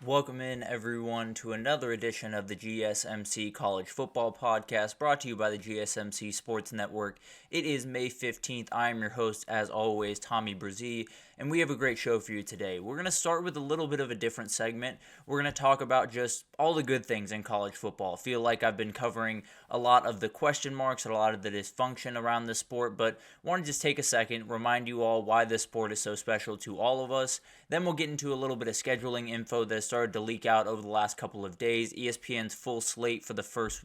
Welcome in, everyone, to another edition of the GSMC College Football Podcast brought to you by the GSMC Sports Network. It is May 15th. I am your host, as always, Tommy Brzee, and we have a great show for you today. We're going to start with a little bit of a different segment. We're going to talk about just all the good things in college football. I feel like I've been covering a lot of the question marks and a lot of the dysfunction around the sport, but I want to just take a second, remind you all why this sport is so special to all of us. Then we'll get into a little bit of scheduling info that has started to leak out over the last couple of days. ESPN's full slate for the first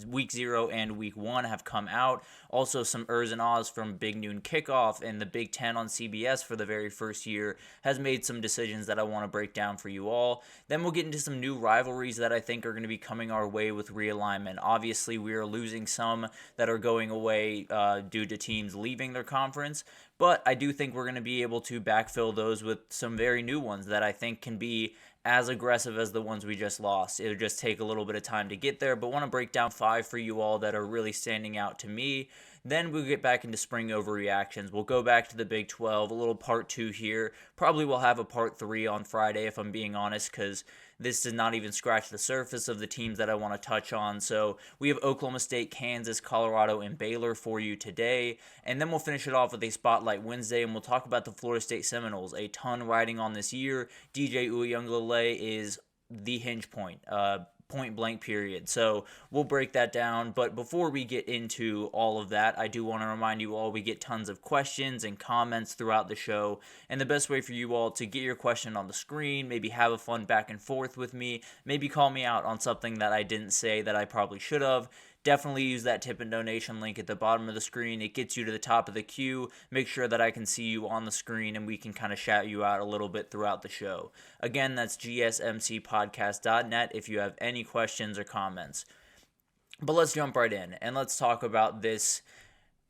Week 0 and Week 1 have come out. Also, some ers and ahs from Big Noon Kickoff and the Big Ten on CBS for the very first year has made some decisions that I want to break down for you all. Then we'll get into some new rivalries that I think are going to be coming our way with realignment. Obviously, we are losing some that are going away due to teams leaving their conference, but I do think we're going to be able to backfill those with some very new ones that I think can be as aggressive as the ones we just lost. It'll just take a little bit of time to get there, but want to break down 5 for you all that are really standing out to me. Then we'll get back into spring overreactions. We'll go back to the Big 12, a little part 2 here. Probably we'll have a part 3 on Friday if I'm being honest, because this does not even scratch the surface of the teams that I want to touch on. So we have Oklahoma State, Kansas, Colorado, and Baylor for you today. And then we'll finish it off with a Spotlight Wednesday, and we'll talk about the Florida State Seminoles. A ton riding on this year. DJ Uiagalelei is the hinge point. Point blank period. So we'll break that down. But before we get into all of that, I do want to remind you all we get tons of questions and comments throughout the show. And the best way for you all to get your question on the screen, maybe have a fun back and forth with me, maybe call me out on something that I didn't say that I probably should have, definitely use that tip and donation link at the bottom of the screen. It gets you to the top of the queue. Make sure that I can see you on the screen and we can kind of shout you out a little bit throughout the show. Again, that's gsmcpodcast.net if you have any questions or comments. But let's jump right in and let's talk about this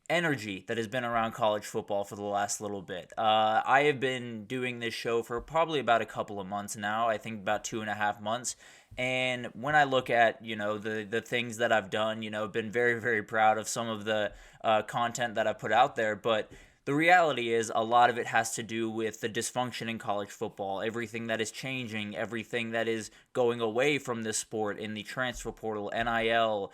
energy that has been around college football for the last little bit. I have been doing this show for probably about a couple of months now. I think about 2.5 months. And when I look at, the things that I've done, I've been very, very proud of some of the content that I put out there. But the reality is a lot of it has to do with the dysfunction in college football, everything that is changing, everything that is going away from this sport in the transfer portal, NIL,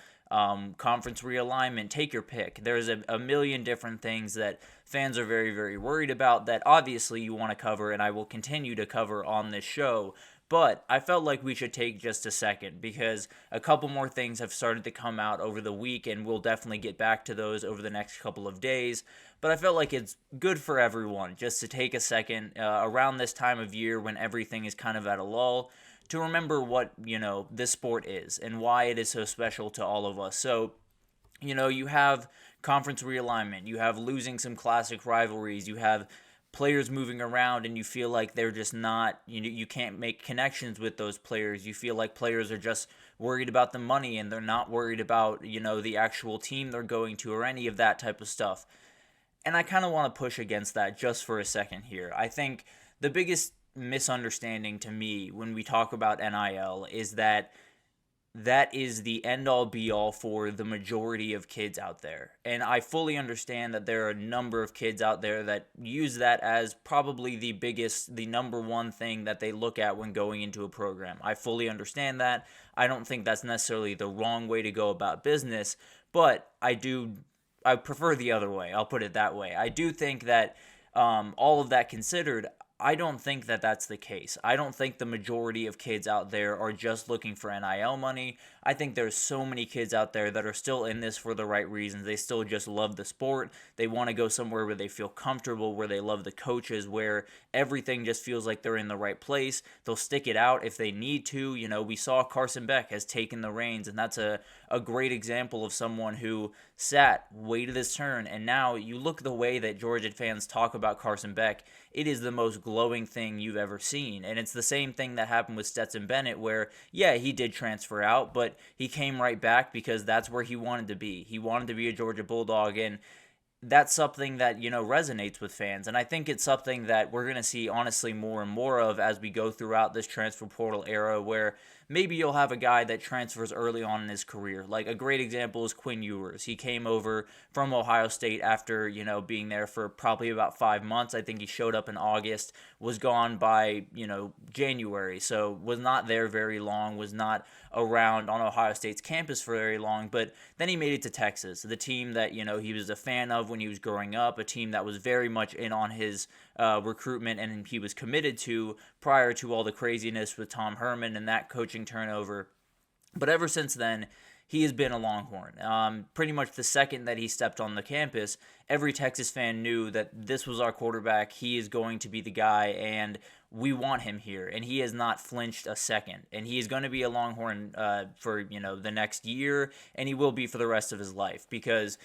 conference realignment, take your pick. There's a million different things that fans are very, very worried about that obviously you want to cover, and I will continue to cover on this show. But I felt like we should take just a second because a couple more things have started to come out over the week, and we'll definitely get back to those over the next couple of days. But I felt like it's good for everyone just to take a second around this time of year when everything is kind of at a lull to remember what, this sport is and why it is so special to all of us. So, you have conference realignment, you have losing some classic rivalries, you have players moving around and you feel like they're just not, you can't make connections with those players. You feel like players are just worried about the money and they're not worried about, the actual team they're going to or any of that type of stuff. And I kind of want to push against that just for a second here. I think the biggest misunderstanding to me when we talk about NIL is that is the end-all be-all for the majority of kids out there. And I fully understand that there are a number of kids out there that use that as probably the number one thing that they look at when going into a program. I fully understand that. I don't think that's necessarily the wrong way to go about business, but I prefer the other way. I'll put it that way. I do think that all of that considered, I don't think that that's the case. I don't think the majority of kids out there are just looking for NIL money. I think there's so many kids out there that are still in this for the right reasons. They still just love the sport. They want to go somewhere where they feel comfortable, where they love the coaches, where everything just feels like they're in the right place. They'll stick it out if they need to. We saw Carson Beck has taken the reins, and that's a great example of someone who waited his turn, and now you look the way that Georgia fans talk about Carson Beck, it is the most glowing thing you've ever seen. And it's the same thing that happened with Stetson Bennett where, yeah, he did transfer out, but he came right back because that's where he wanted to be. He wanted to be a Georgia Bulldog, and that's something that, resonates with fans. And I think it's something that we're going to see, honestly, more and more of as we go throughout this transfer portal era where maybe you'll have a guy that transfers early on in his career. Like a great example is Quinn Ewers. He came over from Ohio State after, being there for probably about 5 months. I think he showed up in August, was gone by, January. So was not there very long, was not around on Ohio State's campus for very long. But then he made it to Texas, the team that, he was a fan of when he was growing up, a team that was very much in on his recruitment and he was committed to prior to all the craziness with Tom Herman and that coaching turnover. But ever since then, he has been a Longhorn. Pretty much the second that he stepped on the campus, every Texas fan knew that this was our quarterback. He is going to be the guy, and we want him here. And he has not flinched a second. And he is going to be a Longhorn for the next year, and he will be for the rest of his life, because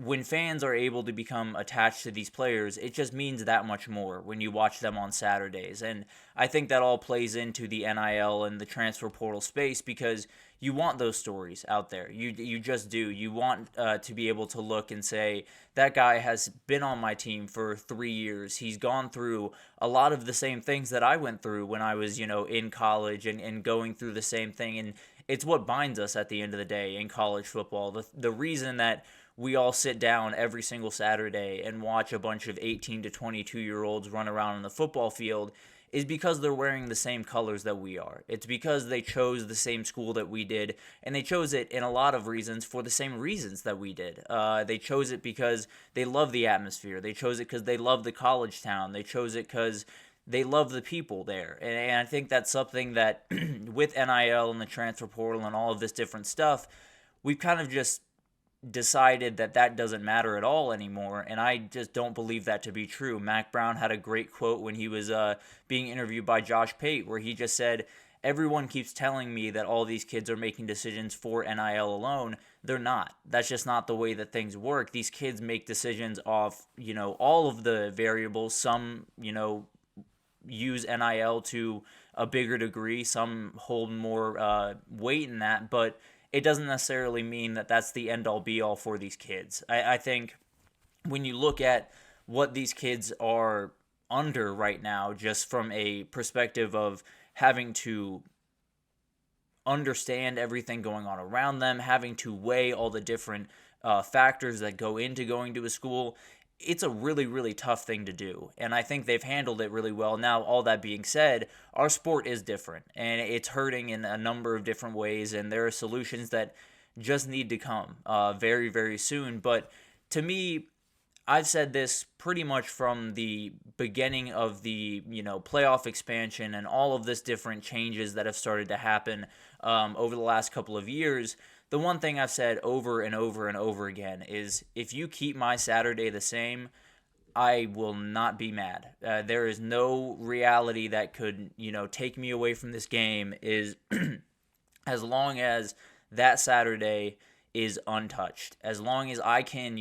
when fans are able to become attached to these players, it just means that much more when you watch them on Saturdays. And I think that all plays into the NIL and the transfer portal space, because you want those stories out there. You just do. You want to be able to look and say, that guy has been on my team for 3 years. He's gone through a lot of the same things that I went through when I was, in college and going through the same thing. And it's what binds us at the end of the day in college football. The reason that we all sit down every single Saturday and watch a bunch of 18 to 22-year-olds run around on the football field is because they're wearing the same colors that we are. It's because they chose the same school that we did, and they chose it in a lot of reasons for the same reasons that we did. They chose it because they love the atmosphere. They chose it because they love the college town. They chose it because they love the people there. And I think that's something that with NIL and the transfer portal and all of this different stuff, we've kind of just decided that doesn't matter at all anymore, and I just don't believe that to be true. Mac Brown had a great quote when he was being interviewed by Josh Pate, where he just said, everyone keeps telling me that all these kids are making decisions for NIL alone. They're not. That's just not the way that things work. These kids make decisions off, all of the variables. Some, use NIL to a bigger degree. Some hold more weight in that, but it doesn't necessarily mean that that's the end-all be-all for these kids. I think when you look at what these kids are under right now, just from a perspective of having to understand everything going on around them, having to weigh all the different factors that go into going to a school, it's a really, really tough thing to do, and I think they've handled it really well. Now, all that being said, our sport is different, and it's hurting in a number of different ways, and there are solutions that just need to come very, very soon. But to me, I've said this pretty much from the beginning of the playoff expansion and all of this different changes that have started to happen over the last couple of years. The one thing I've said over and over and over again is, if you keep my Saturday the same, I will not be mad. There is no reality that could, take me away from this game, is as long as that Saturday is untouched. As long as I can,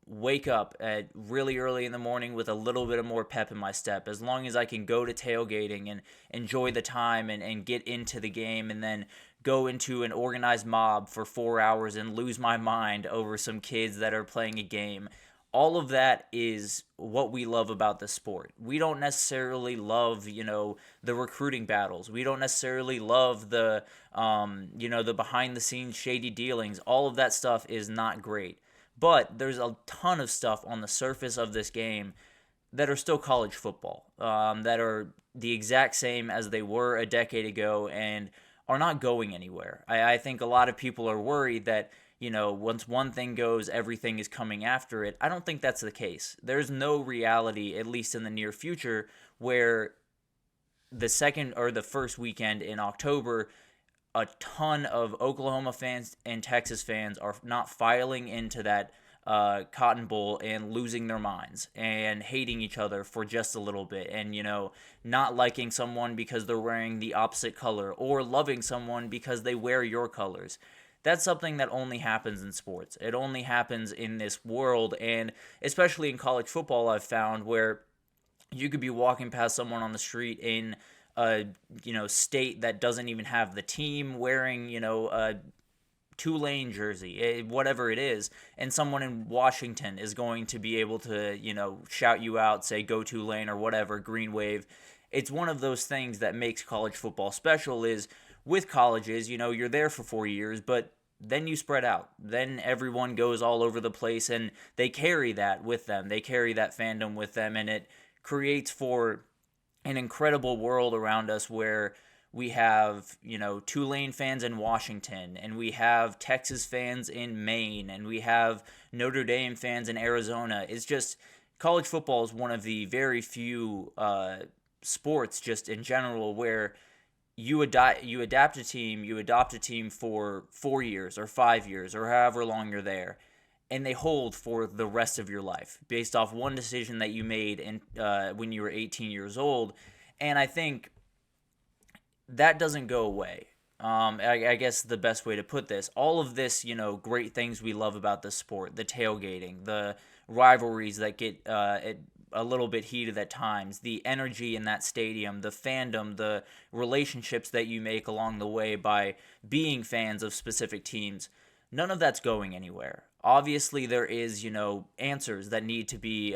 wake up at really early in the morning with a little bit of more pep in my step, as long as I can go to tailgating and enjoy the time and get into the game, and then go into an organized mob for 4 hours and lose my mind over some kids that are playing a game. All of that is what we love about the sport. We don't necessarily love, the recruiting battles. We don't necessarily love the behind the scenes shady dealings. All of that stuff is not great. But there's a ton of stuff on the surface of this game that are still college football, that are the exact same as they were a decade ago and are not going anywhere. I think a lot of people are worried that, once one thing goes, everything is coming after it. I don't think that's the case. There's no reality, at least in the near future, where the second or the first weekend in October, a ton of Oklahoma fans and Texas fans are not filing into that Cotton Bowl and losing their minds and hating each other for just a little bit, and not liking someone because they're wearing the opposite color, or loving someone because they wear your colors. That's something that only happens in sports. It only happens in this world, and especially in college football, I've found, where you could be walking past someone on the street in a state that doesn't even have the team, wearing a Tulane jersey, whatever it is, and someone in Washington is going to be able to, shout you out, say, go Tulane or whatever, green wave. It's one of those things that makes college football special, is with colleges, you're there for 4 years, but then you spread out. Then everyone goes all over the place, and they carry that with them. They carry that fandom with them, and it creates for an incredible world around us where we have, Tulane fans in Washington, and we have Texas fans in Maine, and we have Notre Dame fans in Arizona. It's just college football is one of the very few sports, just in general, where you adopt a team for 4 years or 5 years or however long you're there, and they hold for the rest of your life based off one decision that you made when you were 18 years old. And I think that doesn't go away. I guess the best way to put this, all of this, great things we love about the sport, the tailgating, the rivalries that get a little bit heated at times, the energy in that stadium, the fandom, the relationships that you make along the way by being fans of specific teams, none of that's going anywhere. Obviously, there is, answers that need to be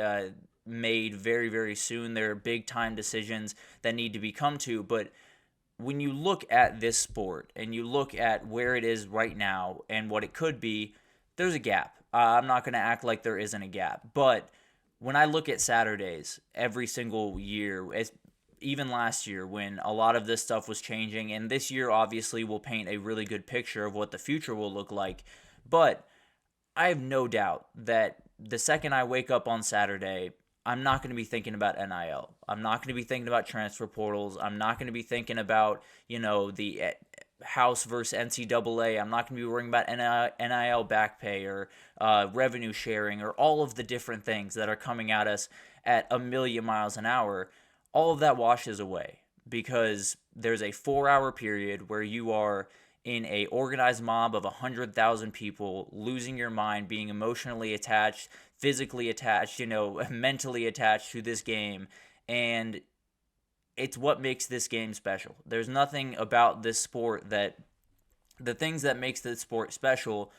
made very, very soon. There are big-time decisions that need to be come to, but when you look at this sport and you look at where it is right now and what it could be, there's a gap. I'm not going to act like there isn't a gap, but when I look at Saturdays every single year, even last year when a lot of this stuff was changing, and this year obviously will paint a really good picture of what the future will look like, but I have no doubt that the second I wake up on Saturday, I'm not going to be thinking about NIL. I'm not going to be thinking about transfer portals. I'm not going to be thinking about, the House versus NCAA. I'm not going to be worrying about NIL back pay or revenue sharing or all of the different things that are coming at us at a million miles an hour. All of that washes away because there's a 4-hour period where you are in a organized mob of 100,000 people, losing your mind, being emotionally attached, physically attached, mentally attached to this game. And it's what makes this game special. There's nothing about this sport that the things that makes this sport special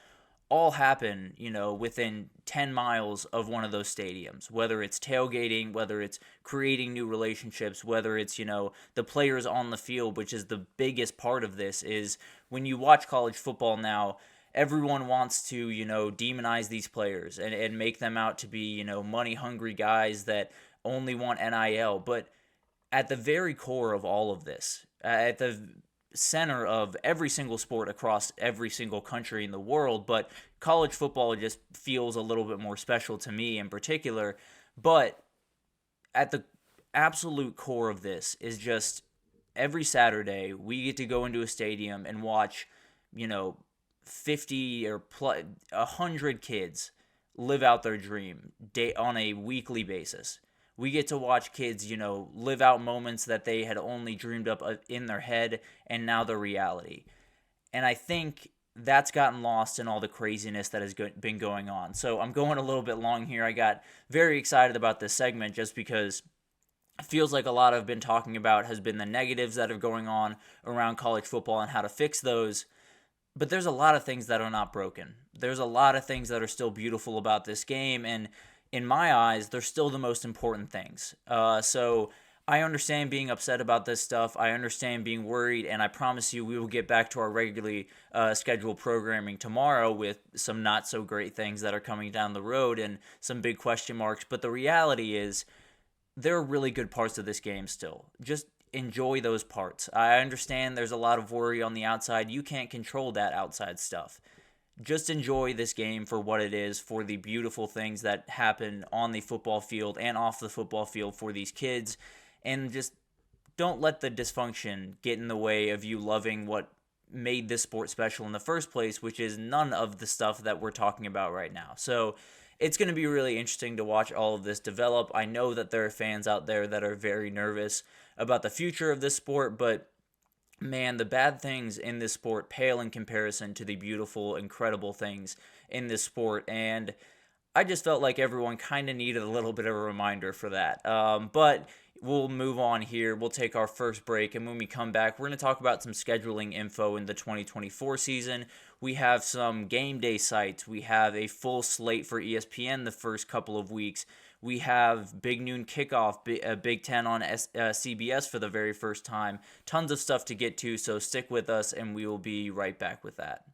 all happen, within 10 miles of one of those stadiums, whether it's tailgating, whether it's creating new relationships, whether it's, the players on the field, which is the biggest part of this. Is when you watch college football now, everyone wants to, demonize these players and make them out to be, money-hungry guys that only want NIL. But at the very core of all of this, at the center of every single sport across every single country in the world, but college football just feels a little bit more special to me in particular. But at the absolute core of this is just every Saturday we get to go into a stadium and watch, 50 or 100 kids live out their dream on a weekly basis. We get to watch kids, live out moments that they had only dreamed up in their head, and now they're reality. And I think that's gotten lost in all the craziness that has been going on. So I'm going a little bit long here. I got very excited about this segment just because it feels like a lot I've been talking about has been the negatives that are going on around college football and how to fix those. But there's a lot of things that are not broken. There's a lot of things that are still beautiful about this game, and in my eyes, they're still the most important things. So I understand being upset about this stuff. I understand being worried, and I promise you we will get back to our regularly scheduled programming tomorrow with some not so great things that are coming down the road and some big question marks. But the reality is there are really good parts of this game still. Just enjoy those parts. I understand there's a lot of worry on the outside. You can't control that outside stuff. Just enjoy this game for what it is, for the beautiful things that happen on the football field and off the football field for these kids, and just don't let the dysfunction get in the way of you loving what made this sport special in the first place, which is none of the stuff that we're talking about right now. So it's going to be really interesting to watch all of this develop. I know that there are fans out there that are very nervous about the future of this sport, but man, the bad things in this sport pale in comparison to the beautiful, incredible things in this sport. And I just felt like everyone kind of needed a little bit of a reminder for that. But we'll move on here. We'll take our first break. And when we come back, we're going to talk about some scheduling info in the 2024 season. We have some game day sites. We have a full slate for ESPN the first couple of weeks. We have Big Noon Kickoff, Big Ten on CBS for the very first time. Tons of stuff to get to, so stick with us, and we will be right back with that.